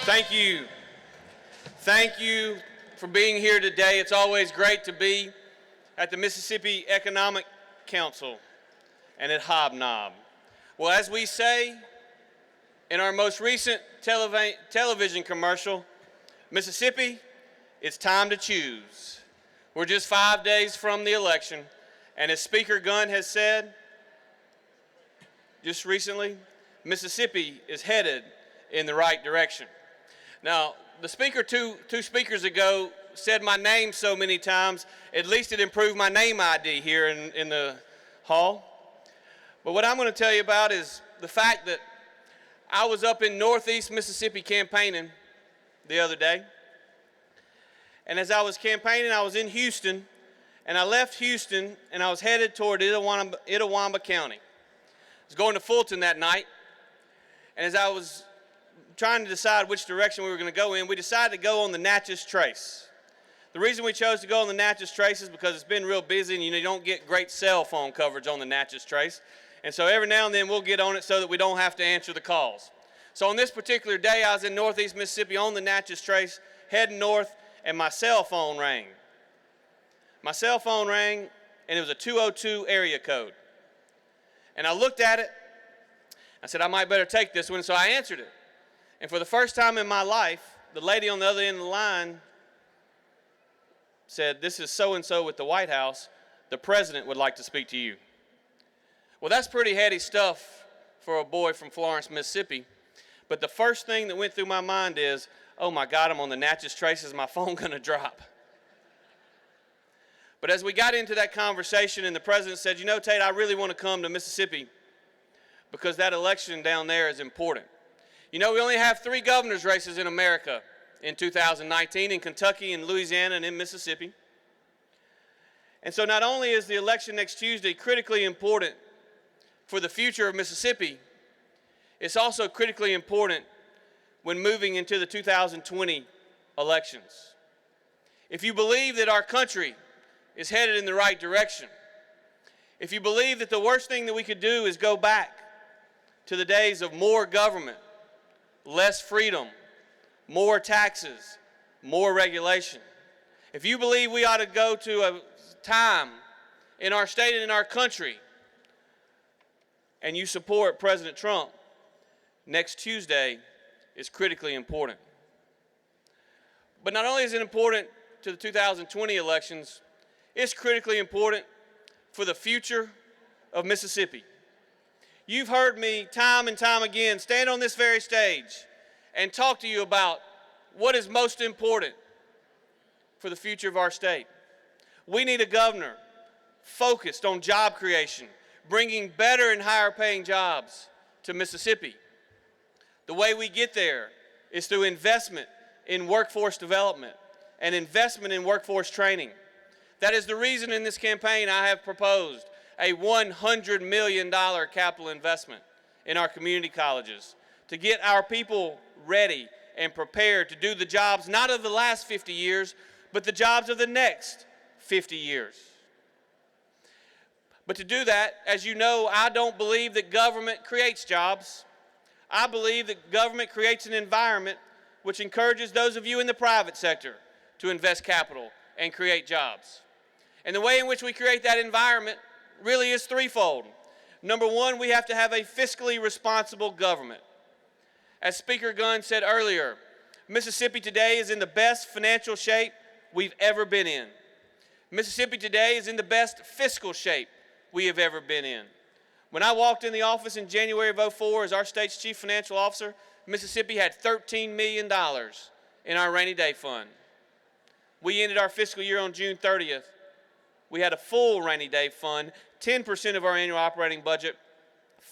Thank you. Thank you for being here today. It's always great to be at the Mississippi Economic Council and at Hobnob. Well, as we say in our most recent television commercial, Mississippi, it's time to choose. We're just 5 days from the election, and as Speaker Gunn has said just recently, Mississippi is headed in the right direction. Now, the speaker two speakers ago said my name so many times, at least it improved my name ID here in the hall. But what I'm going to tell you about is the fact that I was up in Northeast Mississippi campaigning the other day. And as I was campaigning, I was in Houston, and I left Houston, and I was headed toward Itawamba County. I was going to Fulton that night, and as I was trying to decide which direction we were going to go in, we decided to go on the Natchez Trace. The reason we chose to go on the Natchez Trace is because it's been real busy, and you don't get great cell phone coverage on the Natchez Trace. And so every now and then we'll get on it so that we don't have to answer the calls. So on this particular day, I was in Northeast Mississippi on the Natchez Trace, heading north, and my cell phone rang. My cell phone rang, and it was a 202 area code. And I looked at it. I said, I might better take this one, so I answered it. And for the first time in my life, the lady on the other end of the line said, "This is so-and-so with the White House. The president would like to speak to you." Well, that's pretty heady stuff for a boy from Florence, Mississippi. But the first thing that went through my mind is, oh my God, I'm on the Natchez Trace. Is my phone going to drop? But as we got into that conversation and the president said, you know, Tate, I really want to come to Mississippi because that election down there is important. You know, we only have 3 governor's races in America in 2019, in Kentucky, in Louisiana, and in Mississippi. And so not only is the election next Tuesday critically important for the future of Mississippi, it's also critically important when moving into the 2020 elections. If you believe that our country is headed in the right direction, if you believe that the worst thing that we could do is go back to the days of more government, less freedom, more taxes, more regulation, if you believe we ought to go to a time in our state and in our country, and you support President Trump, next Tuesday is critically important. But not only is it important to the 2020 elections, it's critically important for the future of Mississippi. You've heard me time and time again stand on this very stage and talk to you about what is most important for the future of our state. We need a governor focused on job creation, bringing better and higher paying jobs to Mississippi. The way we get there is through investment in workforce development and investment in workforce training. That is the reason in this campaign I have proposed a $100 million capital investment in our community colleges to get our people ready and prepared to do the jobs not of the last 50 years, but the jobs of the next 50 years. But to do that, as you know, I don't believe that government creates jobs. I believe that government creates an environment which encourages those of you in the private sector to invest capital and create jobs. And the way in which we create that environment really is threefold. Number one, we have to have a fiscally responsible government. As Speaker Gunn said earlier, Mississippi today is in the best financial shape we've ever been in. Mississippi today is in the best fiscal shape we have ever been in. When I walked in the office in January of 2004 as our state's chief financial officer, Mississippi had $13 million in our rainy day fund. We ended our fiscal year on June 30th. We had a full rainy day fund, 10% of our annual operating budget,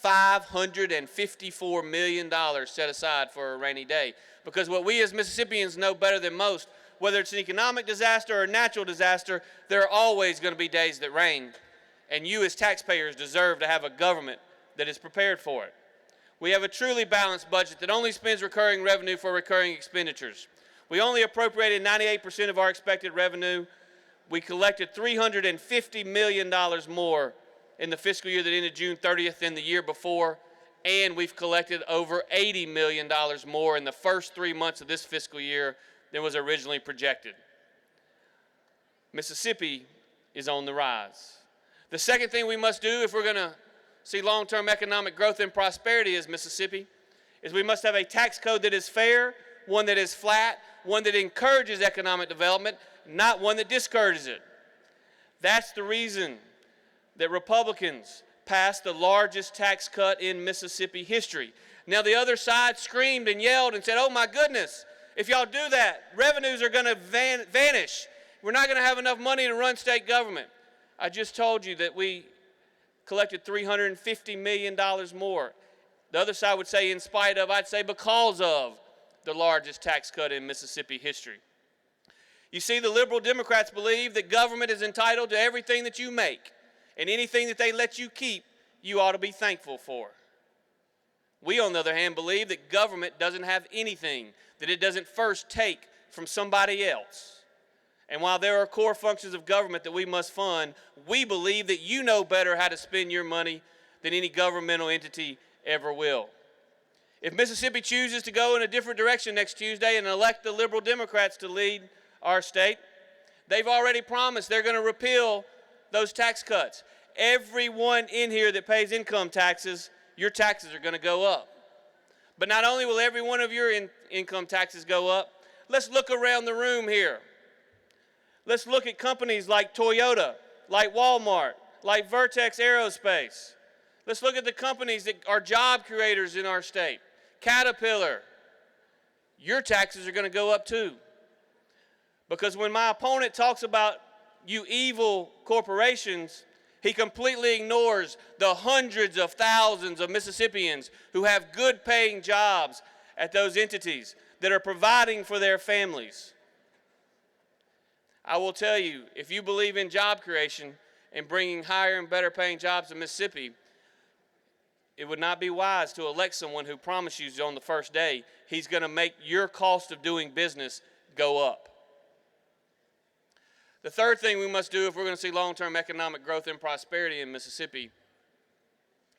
$554 million set aside for a rainy day. Because what we as Mississippians know better than most, whether it's an economic disaster or a natural disaster, there are always going to be days that rain. And you as taxpayers deserve to have a government that is prepared for it. We have a truly balanced budget that only spends recurring revenue for recurring expenditures. We only appropriated 98% of our expected revenue. We collected $350 million more in the fiscal year that ended June 30th than the year before, and we've collected over $80 million more in the first 3 months of this fiscal year than was originally projected. Mississippi is on the rise. The second thing we must do if we're going to see long-term economic growth and prosperity as Mississippi is we must have a tax code that is fair, one that is flat, one that encourages economic development, not one that discourages it. That's the reason that Republicans passed the largest tax cut in Mississippi history. Now the other side screamed and yelled and said, oh my goodness, if y'all do that, revenues are going to vanish. We're not going to have enough money to run state government. I just told you that we collected $350 million more. The other side would say in spite of, I'd say because of the largest tax cut in Mississippi history. You see, the liberal Democrats believe that government is entitled to everything that you make, and anything that they let you keep, you ought to be thankful for. We, on the other hand, believe that government doesn't have anything that it doesn't first take from somebody else. And while there are core functions of government that we must fund, we believe that you know better how to spend your money than any governmental entity ever will. If Mississippi chooses to go in a different direction next Tuesday and elect the liberal Democrats to lead our state, they've already promised they're going to repeal those tax cuts. Everyone in here that pays income taxes, your taxes are going to go up. But not only will every one of your income taxes go up, let's look around the room here. Let's look at companies like Toyota, like Walmart, like Vertex Aerospace. Let's look at the companies that are job creators in our state. Caterpillar. Your taxes are going to go up too. Because when my opponent talks about you evil corporations, he completely ignores the hundreds of thousands of Mississippians who have good paying jobs at those entities that are providing for their families. I will tell you, if you believe in job creation and bringing higher and better paying jobs to Mississippi, it would not be wise to elect someone who promises you on the first day he's going to make your cost of doing business go up. The third thing we must do if we're going to see long-term economic growth and prosperity in Mississippi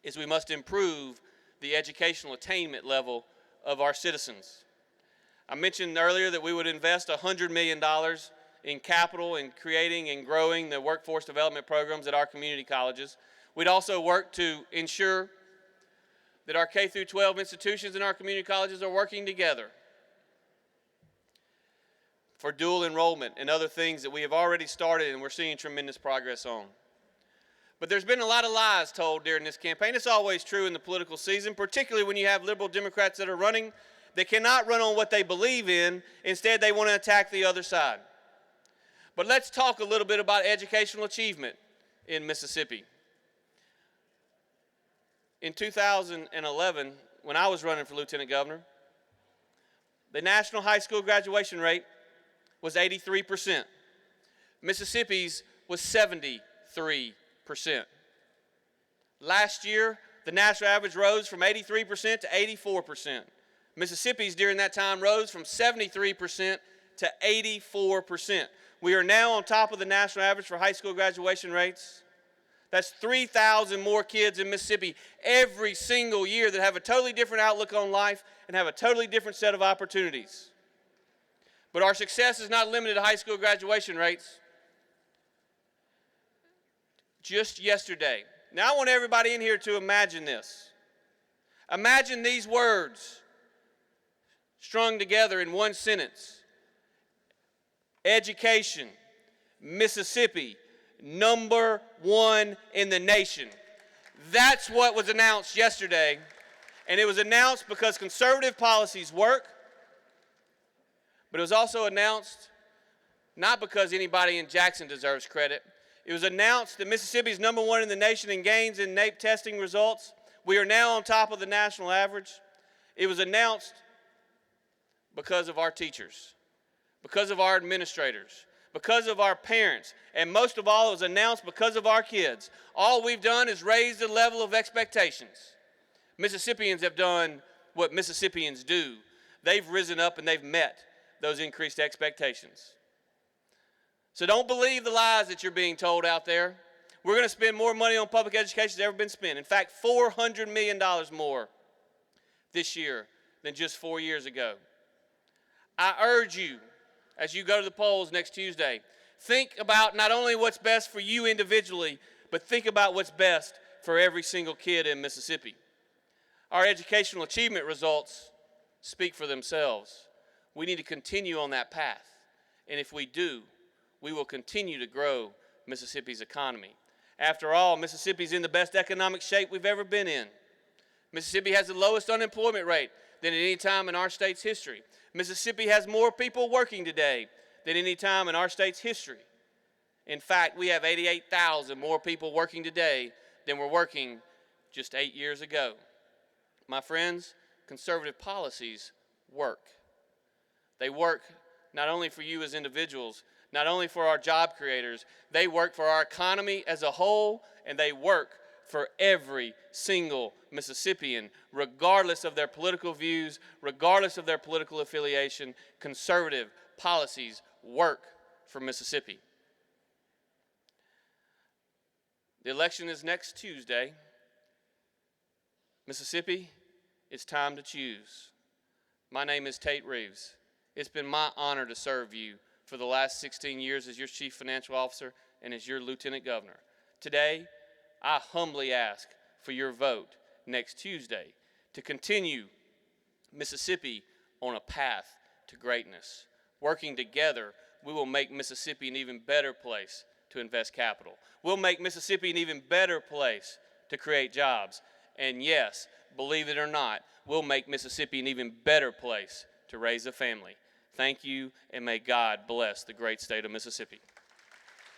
is we must improve the educational attainment level of our citizens. I mentioned earlier that we would invest $100 million in capital in creating and growing the workforce development programs at our community colleges. We'd also work to ensure that our K-12 institutions and our community colleges are working together for dual enrollment and other things that we have already started and we're seeing tremendous progress on. But there's been a lot of lies told during this campaign. It's always true in the political season, particularly when you have liberal Democrats that are running. They cannot run on what they believe in. Instead, they want to attack the other side. But let's talk a little bit about educational achievement in Mississippi. In 2011, when I was running for lieutenant governor, the national high school graduation rate was 83%. Mississippi's was 73%. Last year, the national average rose from 83% to 84%. Mississippi's during that time rose from 73% to 84%. We are now on top of the national average for high school graduation rates. That's 3,000 more kids in Mississippi every single year that have a totally different outlook on life and have a totally different set of opportunities. But our success is not limited to high school graduation rates. Just yesterday. Now I want everybody in here to imagine this. Imagine these words strung together in one sentence. Education, Mississippi, #1 in the nation. That's what was announced yesterday. And it was announced because conservative policies work. But it was also announced not because anybody in Jackson deserves credit. It was announced that Mississippi is #1 in the nation in gains in NAEP testing results. We are now on top of the national average. It was announced because of our teachers, because of our administrators, because of our parents, and most of all, it was announced because of our kids. All we've done is raise the level of expectations. Mississippians have done what Mississippians do. They've risen up and they've met those increased expectations. So don't believe the lies that you're being told out there. We're going to spend more money on public education than ever been spent. In fact, $400 million more this year than just 4 years ago. I urge you, as you go to the polls next Tuesday, think about not only what's best for you individually, but think about what's best for every single kid in Mississippi. Our educational achievement results speak for themselves. We need to continue on that path. And if we do, we will continue to grow Mississippi's economy. After all, Mississippi's in the best economic shape we've ever been in. Mississippi has the lowest unemployment rate than at any time in our state's history. Mississippi has more people working today than any time in our state's history. In fact, we have 88,000 more people working today than were working just 8 years ago. My friends, conservative policies work. They work not only for you as individuals, not only for our job creators, they work for our economy as a whole, and they work for every single Mississippian, regardless of their political views, regardless of their political affiliation. Conservative policies work for Mississippi. The election is next Tuesday. Mississippi, it's time to choose. My name is Tate Reeves. It's been my honor to serve you for the last 16 years as your Chief Financial Officer and as your Lieutenant Governor. Today, I humbly ask for your vote next Tuesday to continue Mississippi on a path to greatness. Working together, we will make Mississippi an even better place to invest capital. We'll make Mississippi an even better place to create jobs. And yes, believe it or not, we'll make Mississippi an even better place to raise a family. Thank you, and may God bless the great state of Mississippi.